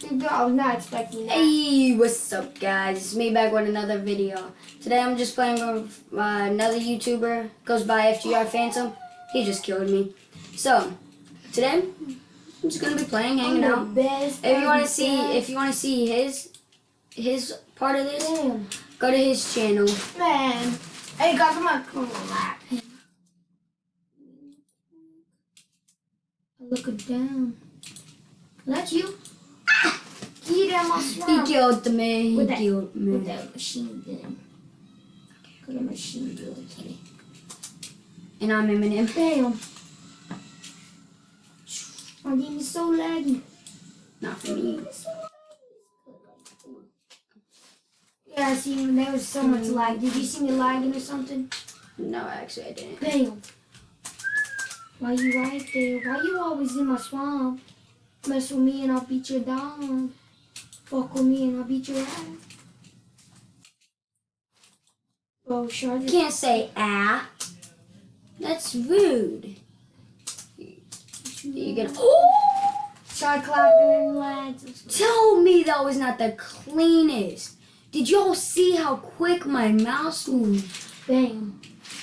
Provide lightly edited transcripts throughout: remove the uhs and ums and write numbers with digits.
YouTube. I was not expecting that. Hey, what's up, guys? It's me back with another video. Today I'm just playing with another YouTuber. Goes by FGR Phantom. He just killed me. So today I'm just gonna be playing, hanging out. If you want to see his part of this, go to his channel. Man, hey guys, I'm gonna come back. Look it down. That's you. Get out my swamp. He killed me. He killed me. With that machine gun. Cause a machine gun. Okay. And I'm Eminem. Damn. My game is so laggy. Not for me. Yeah, I seen there was so much lag. Did you see me lagging or something? No, actually I didn't. Damn. Why you right there? Why you always in my swamp? Mess with me and I'll beat your dog. Fuck with me and I'll beat your ass. Bro, sure. You can't say ah. That's rude. You get Start clapping and lads. Tell me that was not the cleanest. Did y'all see how quick my mouse moved? Bam.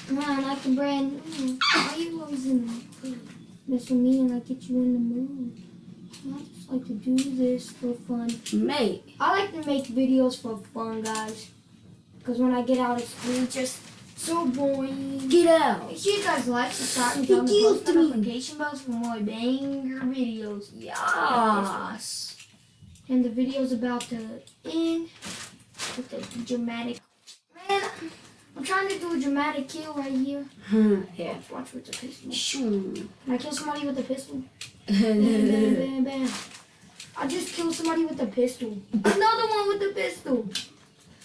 Man, I can brand new. Why you always in the mood? Mess with me and I get you in the mood. I just like to do this for fun. Mate. I like to make videos for fun, guys. Because when I get out of school, it's just so boring. Get out. Make sure you guys like, subscribe, and turn the post notification bells for more banger videos. Yes. And the video's about to end with the dramatic. Man, I'm trying to do a dramatic kill right here. Yeah. Watch with the pistol. Shoo. Can I kill somebody with a pistol? Bam, bam, bam, bam. I just killed somebody with a pistol. Another one with a pistol.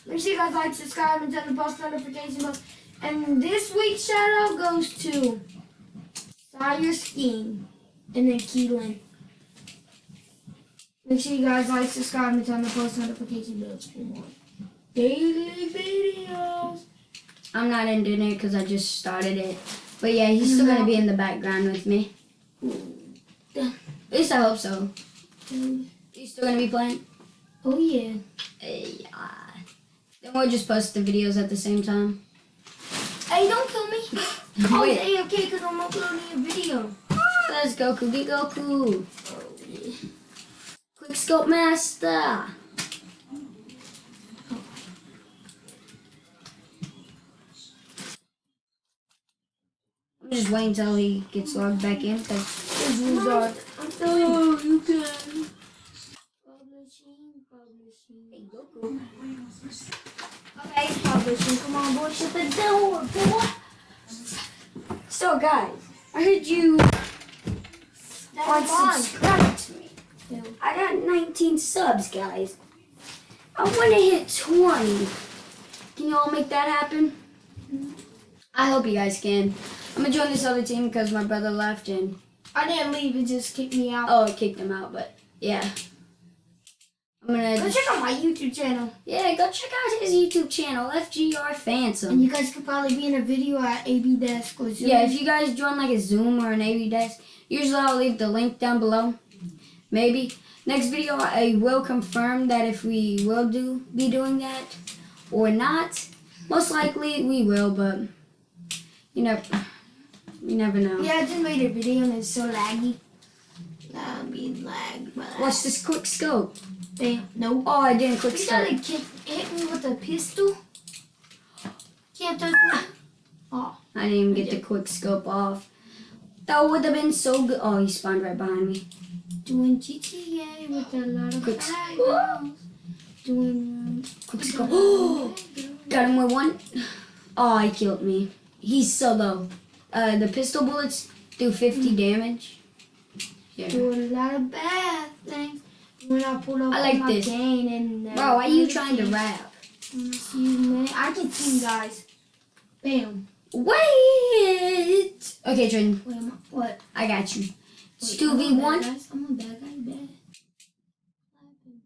Make sure you guys like, subscribe, and turn the post notification bells. And this week's shout out goes to Sire Scheme and then Keelan. Make sure you guys like, subscribe, and turn the post notification bells for more daily videos. I'm not ending it because I just started it. But yeah, he's still going to be in the background with me. At least I hope so. You still going to be playing? Oh yeah. Then we'll just post the videos at the same time. Hey, don't kill me. I was Wait. AFK because I'm uploading a video. Let's go, Cookie Goku. Oh yeah. Quick Scope Master. I'm just waiting until he gets logged back in because his rules are. Oh, you can. Publishing. Hey, Goku. Okay, it's publishing. Come on, boy, shut the door, boy. So, guys, I heard you unsubscribe to me. Yeah. I got 19 subs, guys. I want to hit 20. Can you all make that happen? I hope you guys can. I'm going to join this other team because my brother left and... I didn't leave, it just kicked me out. Oh, it kicked him out, but yeah. I'm going Go to... check out my YouTube channel. Yeah, go check out his YouTube channel, FGR Phantom. And you guys could probably be in a video at AB Desk or Zoom. Yeah, if you guys join like a Zoom or an AV desk, usually I'll leave the link down below. Maybe. Next video, I will confirm that if we will be doing that or not. Most likely we will, but you never know. Yeah, I just made a video and it's so laggy. I'm being lagged. Watch this quick scope. Bam. No. Oh, I didn't quick You scope. gotta hit me with a pistol? Can't touch me. Oh. I didn't even get the quick scope off. That would have been so good. Oh, he spawned right behind me. Doing GTA with a lot of Quick bad girls. Doing Quick scope. Oh, got him with one. Oh, he killed me. He's so low. The pistol bullets do 50 damage. Yeah. doing a lot of bad things. When I pulled up I like my this. cane and Bro, why are you trying to rap? I can team, guys. Bam. Wait! Okay, Jordan, Wait, what? I got you. It's Wait, I'm a 2v1. bad guy. I'm a bad guy, bad. Clapping.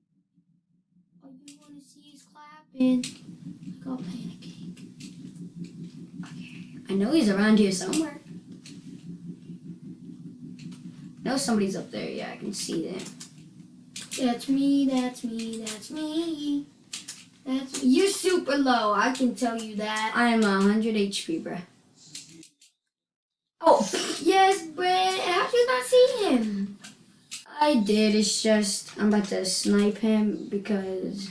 All you wanna see is clapping. Like I'm playing a game. Okay. I know he's around here somewhere. I know somebody's up there. Yeah, I can see them. Yeah, That's me, that's me, that's me. That's me. You're super low, I can tell you that. I am 100 HP, bruh. Oh, Yes, Brad. How'd you not see him? I did. It's just I'm about to snipe him because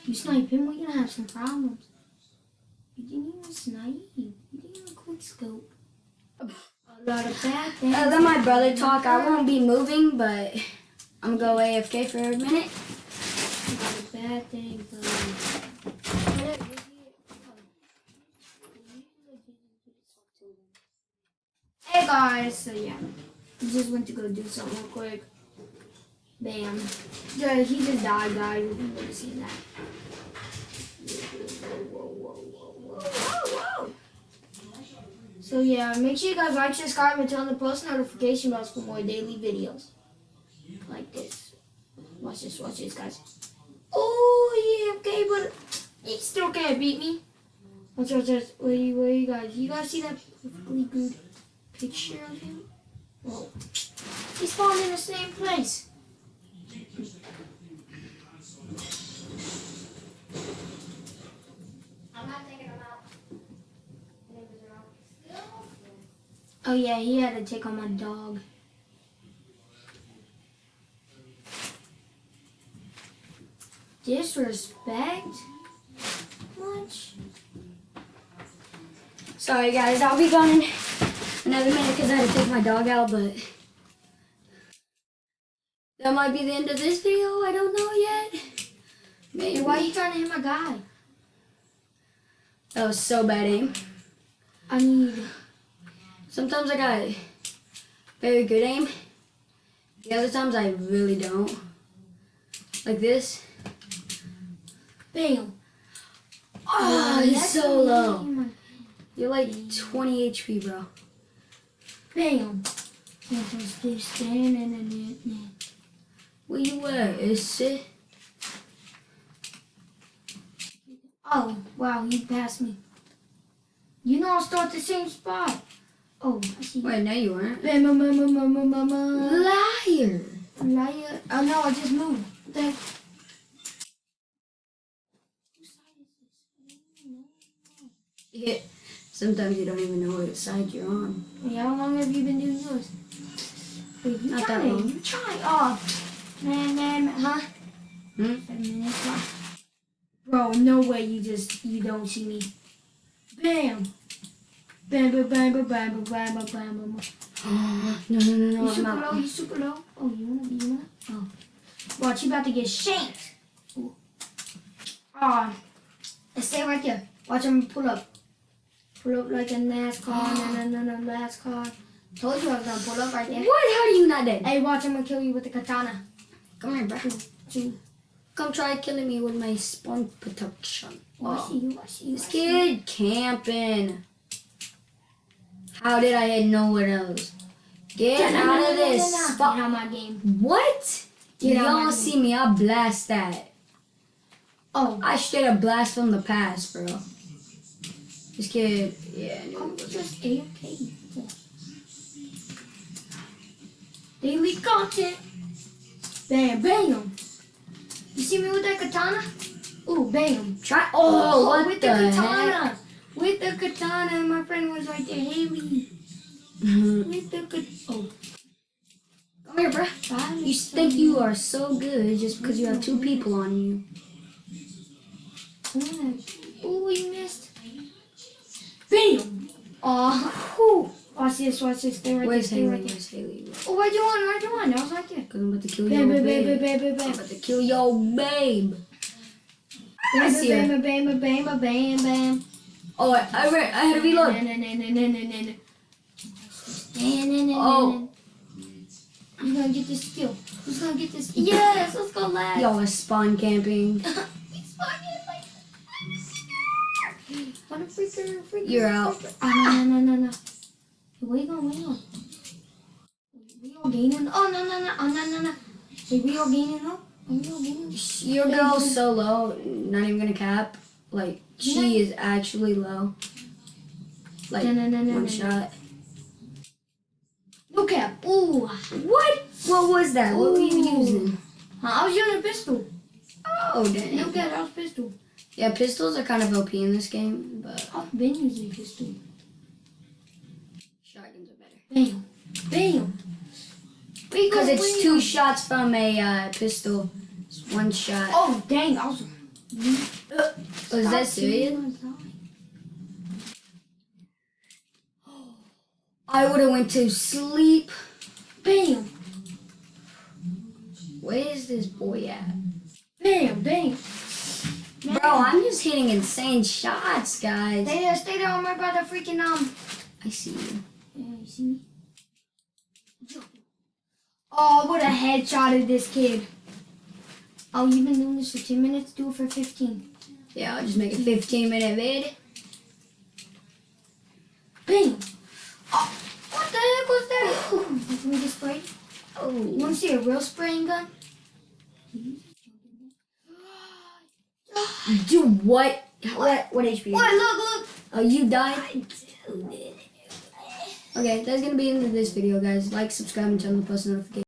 You snipe him, we're gonna have some problems. You didn't even snipe. You didn't even quick scope. A lot of bad things. let my brother talk. I won't be moving, but I'm gonna go AFK for a minute. A lot of bad things. Hey guys, so yeah, just went to go do something real quick. Bam. Yeah, he just died, guys. If you would have seen that. Whoa. So yeah, make sure you guys like, subscribe, and turn on the post notification bells for more daily videos. Like this. Watch this, guys. Oh yeah, okay, but he still can't beat me. Watch. Where you guys? You guys see that perfectly good picture of him? Whoa. He spawned in the same place. I'm not taking him out. Oh yeah, he had to take on my dog. Disrespect? Much? Sorry, guys. I'll be gone in another minute because I had to take my dog out, but that might be the end of this video. I don't know yet. Maybe. Hey, why are you trying to hit my guy? That was so bad aim. I need... Sometimes I got very good aim. The other times I really don't. Like this. Bam. Oh, he's that's so low. lame. You're like 20 HP, bro. Bam. Where you at? Is it? Oh, wow, he passed me. You know I'll start the same spot. Oh, I see. Wait, no, you weren't. Bam. Liar. Liar. Oh no, I just moved. What the heck? Whose side is this? Yeah. Sometimes you don't even know what side you're on. Hey, how long have you been doing yours? Wait, you Not try that it. long. You try. Oh, man, huh? 7 minutes left. Bro, no way you don't see me. Bam. Bam. No, You I'm super out. low, you super low. Oh, you wanna? Oh. Watch, you about to get shanked. Ooh. Ah, stay right there. Watch him pull up. Pull up like a NASCAR. No, NASCAR. Told you I was gonna pull up right there. What? How are you not dead? Hey, watch, I'm gonna kill you with the katana. Come here, bro. Two. Come try killing me with my spawn protection. Oh, I see you. This kid camping. How did I hit nowhere else? Get out of this. Get out of my game. What? Get out Y'all my see me, I'll blast that. Oh, I straight up blast from the past, bro. This kid, yeah. I knew I'm it was just AFK. Daily content. Bam. You see me with that katana? Ooh, bam. Try. Oh, what with the katana. heck? With the katana, my friend was right there. Haley. Come With the katana. Oh, here, bro. You think you are so good just because you have 2 people on you. Ooh, you missed. Bam. Oh, watch this. Stay right Where's there. Haley? Where's Haley? Oh, where'd you on? I was right there. Because I'm about to kill your babe. I'm about to kill your babe. I see her. Bam. Oh, I had to reload. Oh. Who's gonna get this skill? Yes, let's go last. Y'all are spawn camping. What a freaker. You're out. Oh, no. Where you going? We all gaining. Oh, no. Wait, we all gaining up? Your girl's so low, not even gonna cap. Like, she is actually low. Like, No. one shot. Look at. Ooh. What? What was that? What were you Ooh. using? I was using a pistol. Oh, dang. Look at that was pistol. Yeah, pistols are kind of OP in this game, but I've been using a pistol. shotguns are better. Bam. Bam. Because it's 2 shots from a pistol. It's 1 shot. Oh, dang. I was. Was that serious? I would have went to sleep. Bam. Where is this boy at? Bam. Bam. Bro, I'm just hitting insane shots, guys. Stay there. I'm right by the freaking, I see you. Yeah, you see me? Oh, what a headshot of this kid. Oh, you've been doing this for 10 minutes? Do it for 15. Yeah, I'll just make a 15-minute vid. Bam. Oh, what the heck was that? Can we get sprayed? Oh. You want to see a real spraying gun? Do what? What HP? What? Look. Oh, you died? Okay, that's gonna be the end of this video, guys. Like, subscribe, and turn on the post notifications.